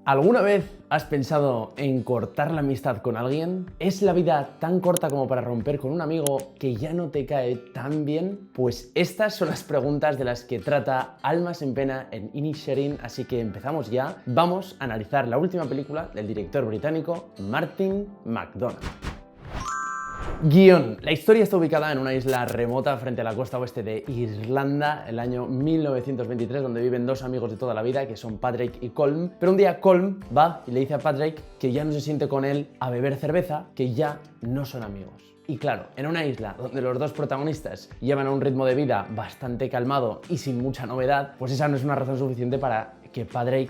¿Alguna vez has pensado en cortar la amistad con alguien? ¿Es la vida tan corta como para romper con un amigo que ya no te cae tan bien? Pues estas son las preguntas de las que trata Almas en Pena en Inisherin, así que empezamos ya. Vamos a analizar la última película del director británico Martin McDonagh. Guión. La historia está ubicada en una isla remota frente a la costa oeste de Irlanda, el año 1923, donde viven dos amigos de toda la vida, que son Padraig y Colm. Pero un día Colm va y le dice a Padraig que ya no se siente con él a beber cerveza, que ya no son amigos. Y claro, en una isla donde los dos protagonistas llevan a un ritmo de vida bastante calmado y sin mucha novedad, pues esa no es una razón suficiente para que Padraig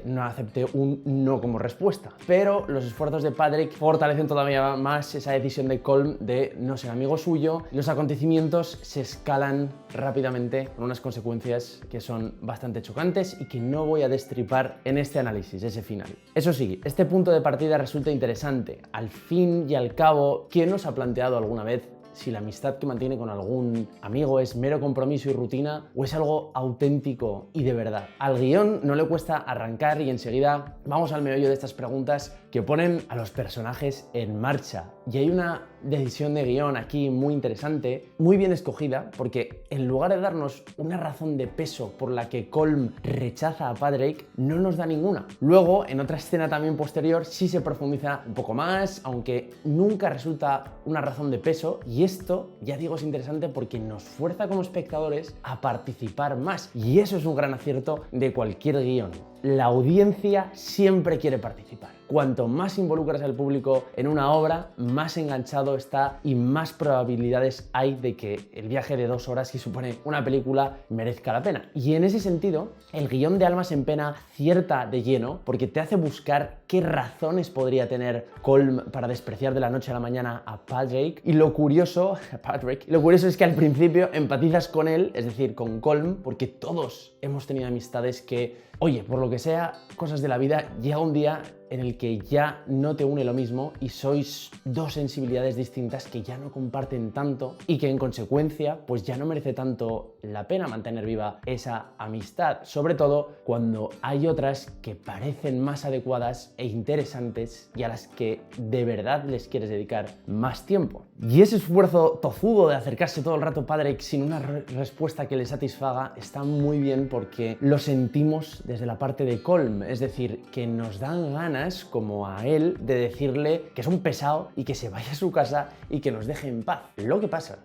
no acepte un no como respuesta. Pero los esfuerzos de Padraig fortalecen todavía más esa decisión de Colm de no ser amigo suyo. Los acontecimientos se escalan rápidamente con unas consecuencias que son bastante chocantes y que no voy a destripar en este análisis, ese final. Eso sí, este punto de partida resulta interesante. Al fin y al cabo, ¿quién nos ha planteado alguna vez si la amistad que mantiene con algún amigo es mero compromiso y rutina o es algo auténtico y de verdad? Al guión no le cuesta arrancar y enseguida vamos al meollo de estas preguntas que ponen a los personajes en marcha. Y hay una decisión de guión aquí muy interesante, muy bien escogida, porque en lugar de darnos una razón de peso por la que Colm rechaza a Padraig, no nos da ninguna. Luego, en otra escena también posterior, sí se profundiza un poco más, aunque nunca resulta una razón de peso, y esto, ya digo, es interesante porque nos fuerza como espectadores a participar más, y eso es un gran acierto de cualquier guión. La audiencia siempre quiere participar. Cuanto más involucras al público en una obra, más enganchado está y más probabilidades hay de que el viaje de 2 horas que supone una película merezca la pena. Y en ese sentido, el guión de Almas en Pena acierta de lleno porque te hace buscar qué razones podría tener Colm para despreciar de la noche a la mañana a Padraig. Y lo curioso es que al principio empatizas con él, es decir, con Colm, porque todos hemos tenido amistades que, oye, por lo que sea, cosas de la vida, llega un día en el que ya no te une lo mismo y sois dos sensibilidades distintas que ya no comparten tanto y que en consecuencia pues ya no merece tanto la pena mantener viva esa amistad, sobre todo cuando hay otras que parecen más adecuadas e interesantes y a las que de verdad les quieres dedicar más tiempo. Y ese esfuerzo tozudo de acercarse todo el rato a Padraig sin una respuesta que le satisfaga está muy bien porque lo sentimos desde la parte de Colm, es decir, que nos dan ganas como a él de decirle que es un pesado y que se vaya a su casa y que nos deje en paz. Lo que pasa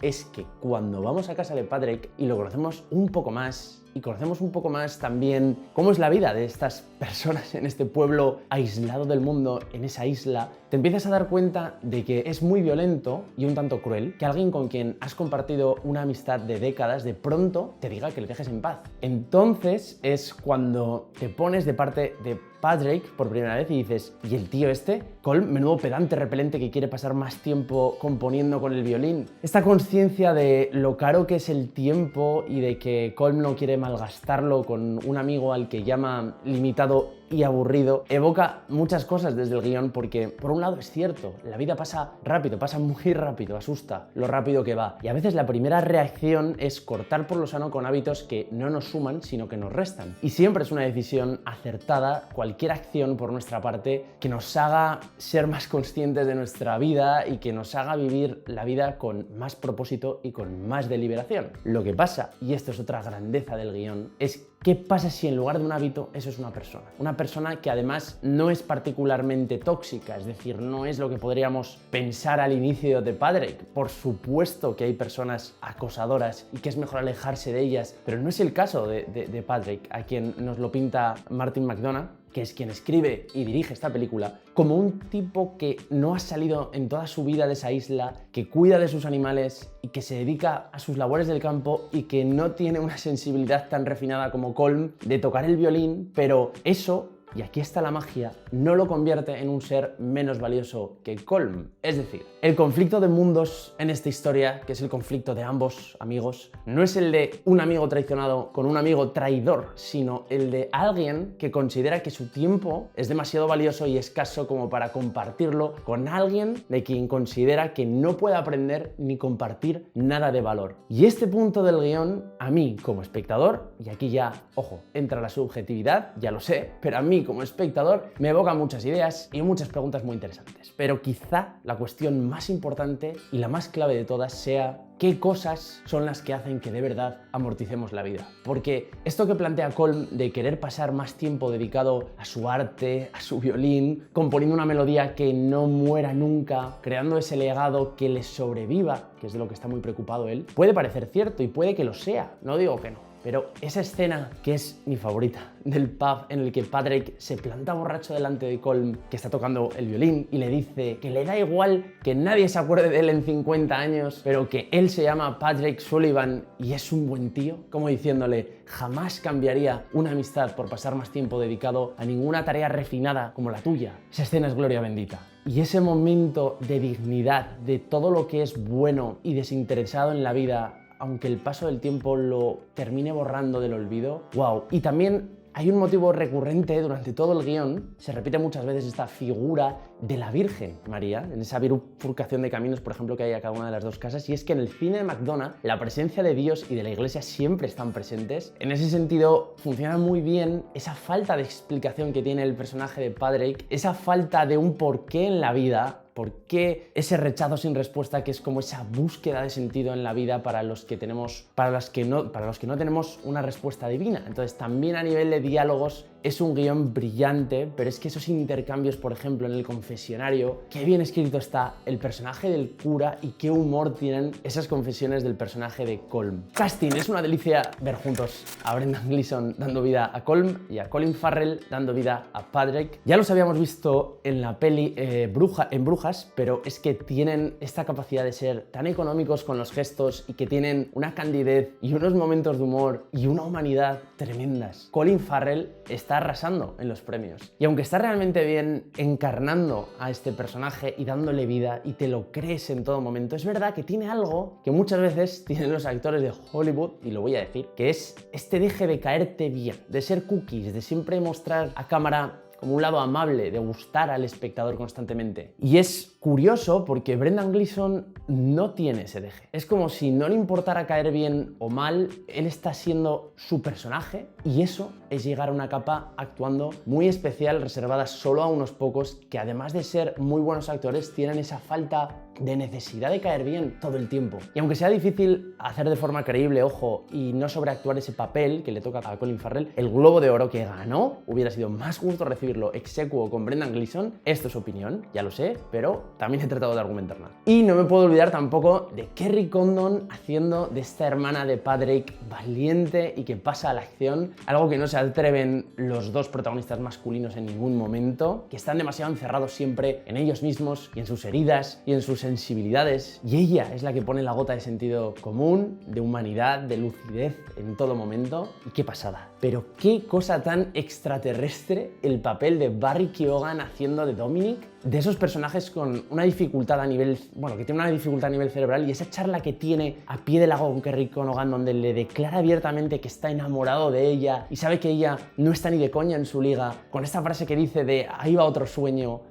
es que cuando vamos a casa de Padraig y lo conocemos un poco más y conocemos un poco más también cómo es la vida de estas personas en este pueblo aislado del mundo, en esa isla, te empiezas a dar cuenta de que es muy violento y un tanto cruel que alguien con quien has compartido una amistad de décadas de pronto te diga que le dejes en paz. Entonces es cuando te pones de parte de Padraig por primera vez y dices, ¿y el tío este? Colm, menudo pedante repelente que quiere pasar más tiempo componiendo con el violín. Esta conciencia de lo caro que es el tiempo y de que Colm no quiere malgastarlo con un amigo al que llama limitado y aburrido, evoca muchas cosas desde el guión porque, por un lado, es cierto, la vida pasa rápido, pasa muy rápido, asusta lo rápido que va. Y a veces la primera reacción es cortar por lo sano con hábitos que no nos suman, sino que nos restan. Y siempre es una decisión acertada cualquier acción por nuestra parte que nos haga ser más conscientes de nuestra vida y que nos haga vivir la vida con más propósito y con más deliberación. Lo que pasa, y esto es otra grandeza del guión, es ¿qué pasa si en lugar de un hábito eso es una persona? Una persona que además no es particularmente tóxica, es decir, no es lo que podríamos pensar al inicio de Padraig. Por supuesto que hay personas acosadoras y que es mejor alejarse de ellas, pero no es el caso de Padraig, a quien nos lo pinta Martin McDonagh, que es quien escribe y dirige esta película, como un tipo que no ha salido en toda su vida de esa isla, que cuida de sus animales y que se dedica a sus labores del campo y que no tiene una sensibilidad tan refinada como Colm de tocar el violín, pero eso y aquí está la magia, no lo convierte en un ser menos valioso que Colm. Es decir, el conflicto de mundos en esta historia, que es el conflicto de ambos amigos, no es el de un amigo traicionado con un amigo traidor, sino el de alguien que considera que su tiempo es demasiado valioso y escaso como para compartirlo con alguien de quien considera que no puede aprender ni compartir nada de valor. Y este punto del guión, a mí como espectador, y aquí ya, ojo, entra la subjetividad, ya lo sé, pero a mí como espectador me evoca muchas ideas y muchas preguntas muy interesantes. Pero quizá la cuestión más importante y la más clave de todas sea qué cosas son las que hacen que de verdad amorticemos la vida. Porque esto que plantea Colm de querer pasar más tiempo dedicado a su arte, a su violín, componiendo una melodía que no muera nunca, creando ese legado que le sobreviva, que es de lo que está muy preocupado él, puede parecer cierto y puede que lo sea, no digo que no. Pero esa escena, que es mi favorita, del pub en el que Patrick se planta borracho delante de Colm, que está tocando el violín, y le dice que le da igual que nadie se acuerde de él en 50 años, pero que él se llama Patrick Sullivan y es un buen tío, como diciéndole, jamás cambiaría una amistad por pasar más tiempo dedicado a ninguna tarea refinada como la tuya. Esa escena es gloria bendita. Y ese momento de dignidad, de todo lo que es bueno y desinteresado en la vida, aunque el paso del tiempo lo termine borrando del olvido, wow. Y también hay un motivo recurrente durante todo el guión, se repite muchas veces esta figura de la Virgen María, en esa bifurcación de caminos, por ejemplo, que hay a cada una de las dos casas, y es que en el cine de McDonagh la presencia de Dios y de la Iglesia siempre están presentes. En ese sentido, funciona muy bien esa falta de explicación que tiene el personaje de Patrick, esa falta de un porqué en la vida. ¿Por qué ese rechazo sin respuesta, que es como esa búsqueda de sentido en la vida para los que no tenemos una respuesta divina? Entonces, también a nivel de diálogos es un guión brillante, pero es que esos intercambios, por ejemplo, en el confesionario, qué bien escrito está el personaje del cura y qué humor tienen esas confesiones del personaje de Colm. Casting, es una delicia ver juntos a Brendan Gleeson dando vida a Colm y a Colin Farrell dando vida a Patrick. Ya los habíamos visto en la peli Brujas, pero es que tienen esta capacidad de ser tan económicos con los gestos y que tienen una candidez y unos momentos de humor y una humanidad tremendas. Colin Farrell está arrasando en los premios. Y aunque está realmente bien encarnando a este personaje y dándole vida y te lo crees en todo momento, es verdad que tiene algo que muchas veces tienen los actores de Hollywood, y lo voy a decir, que es este deje de caerte bien, de ser cookies, de siempre mostrar a cámara como un lado amable, de gustar al espectador constantemente. Y es curioso porque Brendan Gleeson no tiene ese deje. Es como si no le importara caer bien o mal, él está siendo su personaje, y eso es llegar a una capa actuando muy especial, reservada solo a unos pocos, que además de ser muy buenos actores, tienen esa falta de necesidad de caer bien todo el tiempo. Y aunque sea difícil hacer de forma creíble, ojo, y no sobreactuar ese papel que le toca a Colin Farrell, el Globo de Oro que ganó hubiera sido más justo recibirlo execuo con Brendan Gleeson. Esto es opinión, ya lo sé, pero también he tratado de argumentarla. Y no me puedo olvidar tampoco de Kerry Condon haciendo de esta hermana de Patrick valiente y que pasa a la acción, algo que no se atreven los dos protagonistas masculinos en ningún momento, que están demasiado encerrados siempre en ellos mismos y en sus heridas y en sus sensibilidades, y ella es la que pone la gota de sentido común, de humanidad, de lucidez en todo momento. Y qué pasada. Pero qué cosa tan extraterrestre el papel de Barry Keoghan haciendo de Dominic, de esos personajes con una dificultad a nivel, bueno, que tiene una dificultad a nivel cerebral, y esa charla que tiene a pie del lago con Kerry Condon, donde le declara abiertamente que está enamorado de ella y sabe que ella no está ni de coña en su liga, con esta frase que dice de ahí va otro sueño.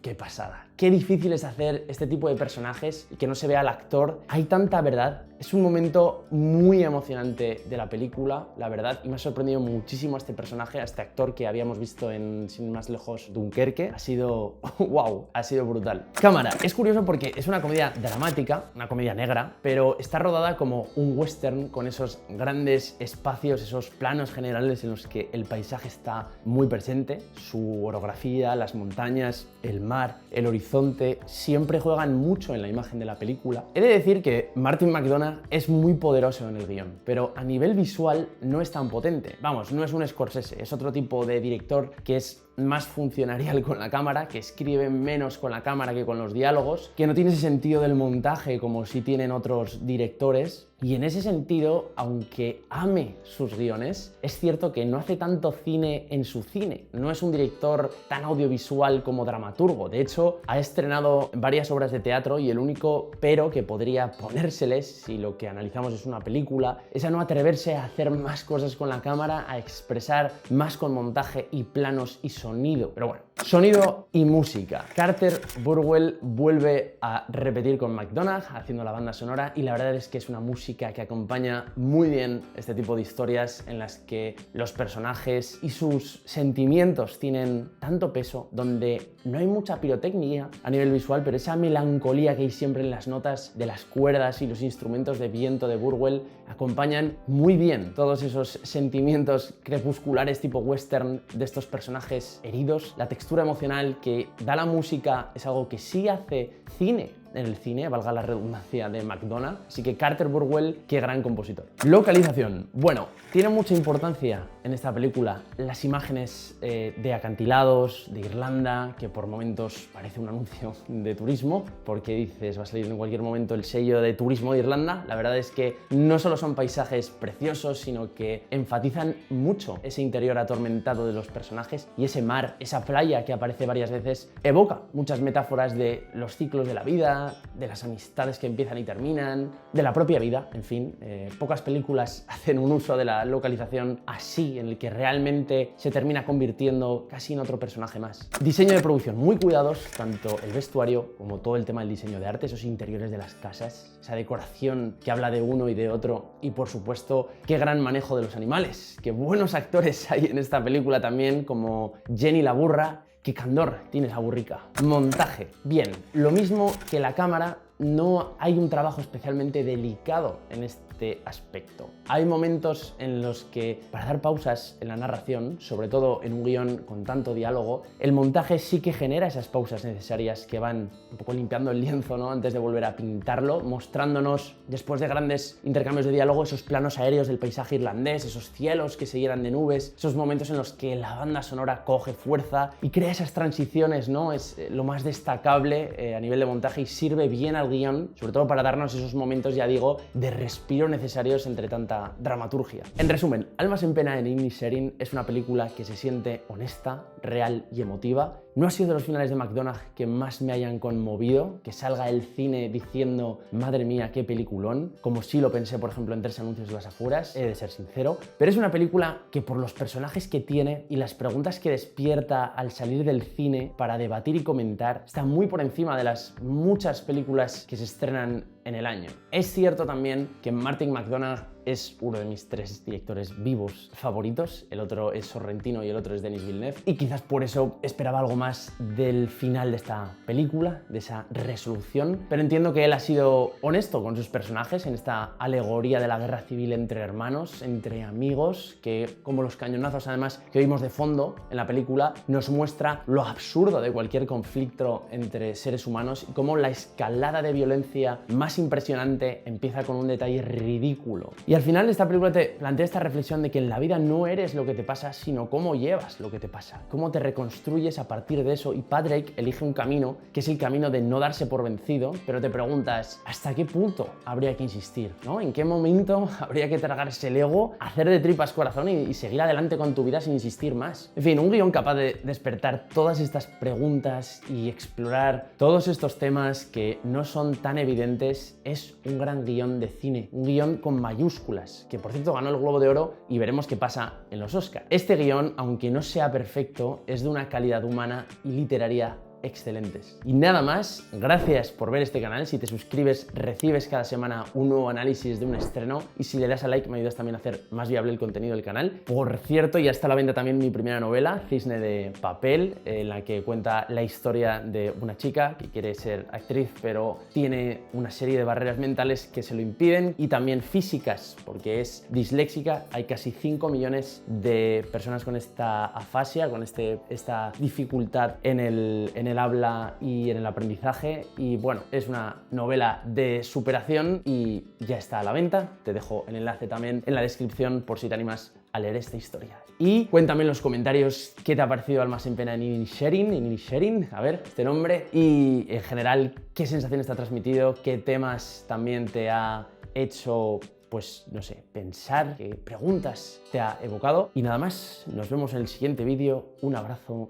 Qué pasada. Qué difícil es hacer este tipo de personajes y que no se vea al actor. Hay tanta verdad. Es un momento muy emocionante de la película, la verdad, y me ha sorprendido muchísimo a este personaje, a este actor que habíamos visto en, sin más lejos, Dunkerque. Ha sido wow, ha sido brutal. Cámara, es curioso porque es una comedia dramática, una comedia negra, pero está rodada como un western, con esos grandes espacios, esos planos generales en los que el paisaje está muy presente, su orografía, las montañas, el mar, el horizonte, siempre juegan mucho en la imagen de la película. He de decir que Martin McDonagh es muy poderoso en el guión, pero a nivel visual no es tan potente. Vamos, no es un Scorsese, es otro tipo de director que es más funcionarial con la cámara, que escribe menos con la cámara que con los diálogos, que no tiene ese sentido del montaje como sí tienen otros directores, Y en ese sentido, aunque ame sus guiones, es cierto que no hace tanto cine en su cine. No es un director tan audiovisual como dramaturgo. De hecho, ha estrenado varias obras de teatro y el único pero que podría ponérseles, si lo que analizamos es una película, es a no atreverse a hacer más cosas con la cámara, a expresar más con montaje y planos y sonido. Pero bueno, sonido y música. Carter Burwell vuelve a repetir con McDonagh haciendo la banda sonora y la verdad es que es una música que acompaña muy bien este tipo de historias en las que los personajes y sus sentimientos tienen tanto peso, donde no hay mucha pirotecnia a nivel visual, pero esa melancolía que hay siempre en las notas de las cuerdas y los instrumentos de viento de Burwell acompañan muy bien todos esos sentimientos crepusculares tipo western de estos personajes heridos. La textura emocional que da la música es algo que sí hace cine en el cine, valga la redundancia de McDonagh. Así que Carter Burwell, qué gran compositor. Localización. Bueno, tiene mucha importancia en esta película las imágenes de acantilados, de Irlanda, que por momentos parece un anuncio de turismo, porque dices, va a salir en cualquier momento el sello de turismo de Irlanda. La verdad es que no solo son paisajes preciosos, sino que enfatizan mucho ese interior atormentado de los personajes y ese mar, esa playa que aparece varias veces, evoca muchas metáforas de los ciclos de la vida, de las amistades que empiezan y terminan, de la propia vida, en fin. Pocas películas hacen un uso de la localización así, en el que realmente se termina convirtiendo casi en otro personaje más. Diseño de producción, muy cuidados, tanto el vestuario como todo el tema del diseño de arte, esos interiores de las casas, esa decoración que habla de uno y de otro, y por supuesto, qué gran manejo de los animales, qué buenos actores hay en esta película también, como Jenny la burra. ¡Qué candor tiene esa burrica! Montaje. Bien, lo mismo que la cámara, no hay un trabajo especialmente delicado en este aspecto. Hay momentos en los que, para dar pausas en la narración, sobre todo en un guión con tanto diálogo, el montaje sí que genera esas pausas necesarias que van un poco limpiando el lienzo, ¿no?, antes de volver a pintarlo, mostrándonos, después de grandes intercambios de diálogo, esos planos aéreos del paisaje irlandés, esos cielos que se llenan de nubes, esos momentos en los que la banda sonora coge fuerza y crea esas transiciones, ¿no? Es lo más destacable a nivel de montaje y sirve bien al guión, sobre todo para darnos esos momentos, ya digo, de respiro necesarios entre tanta dramaturgia. En resumen, Almas en pena en Inisherin es una película que se siente honesta, real y emotiva. No ha sido de los finales de McDonagh que más me hayan conmovido, que salga del cine diciendo madre mía, qué peliculón, como sí lo pensé, por ejemplo, en 3 anuncios de las afueras, he de ser sincero, pero es una película que por los personajes que tiene y las preguntas que despierta al salir del cine para debatir y comentar, está muy por encima de las muchas películas que se estrenan en el año. Es cierto también que Martin McDonagh es uno de mis 3 directores vivos favoritos, el otro es Sorrentino y el otro es Denis Villeneuve, y quizás por eso esperaba algo más del final de esta película, de esa resolución, pero entiendo que él ha sido honesto con sus personajes en esta alegoría de la guerra civil entre hermanos, entre amigos, que como los cañonazos además que oímos de fondo en la película, nos muestra lo absurdo de cualquier conflicto entre seres humanos y cómo la escalada de violencia más impresionante empieza con un detalle ridículo. Y al final esta película te plantea esta reflexión de que en la vida no eres lo que te pasa, sino cómo llevas lo que te pasa, cómo te reconstruyes a partir de eso. Y Patrick elige un camino que es el camino de no darse por vencido, pero te preguntas, ¿hasta qué punto habría que insistir, ¿no? ¿En qué momento habría que tragarse el ego, hacer de tripas corazón y seguir adelante con tu vida sin insistir más? En fin, un guión capaz de despertar todas estas preguntas y explorar todos estos temas que no son tan evidentes. Es un gran guión de cine, un guión con mayúsculas, que por cierto ganó el Globo de Oro y veremos qué pasa en los Oscar. Este guión, aunque no sea perfecto, es de una calidad humana y literaria excelentes. Y nada más, gracias por ver este canal. Si te suscribes, recibes cada semana un nuevo análisis de un estreno, y si le das a like me ayudas también a hacer más viable el contenido del canal. Por cierto, ya está a la venta también mi primera novela, Cisne de papel, en la que cuenta la historia de una chica que quiere ser actriz pero tiene una serie de barreras mentales que se lo impiden, y también físicas porque es disléxica. Hay casi 5 millones de personas con esta afasia, con esta dificultad en el habla y en el aprendizaje, y bueno, es una novela de superación y ya está a la venta. Te dejo el enlace también en la descripción por si te animas a leer esta historia. Y cuéntame en los comentarios qué te ha parecido Almas en pena en Inisherin, a ver, este nombre, y en general qué sensaciones te ha transmitido, qué temas también te ha hecho, pues no sé, pensar, qué preguntas te ha evocado. Y nada más, nos vemos en el siguiente vídeo. Un abrazo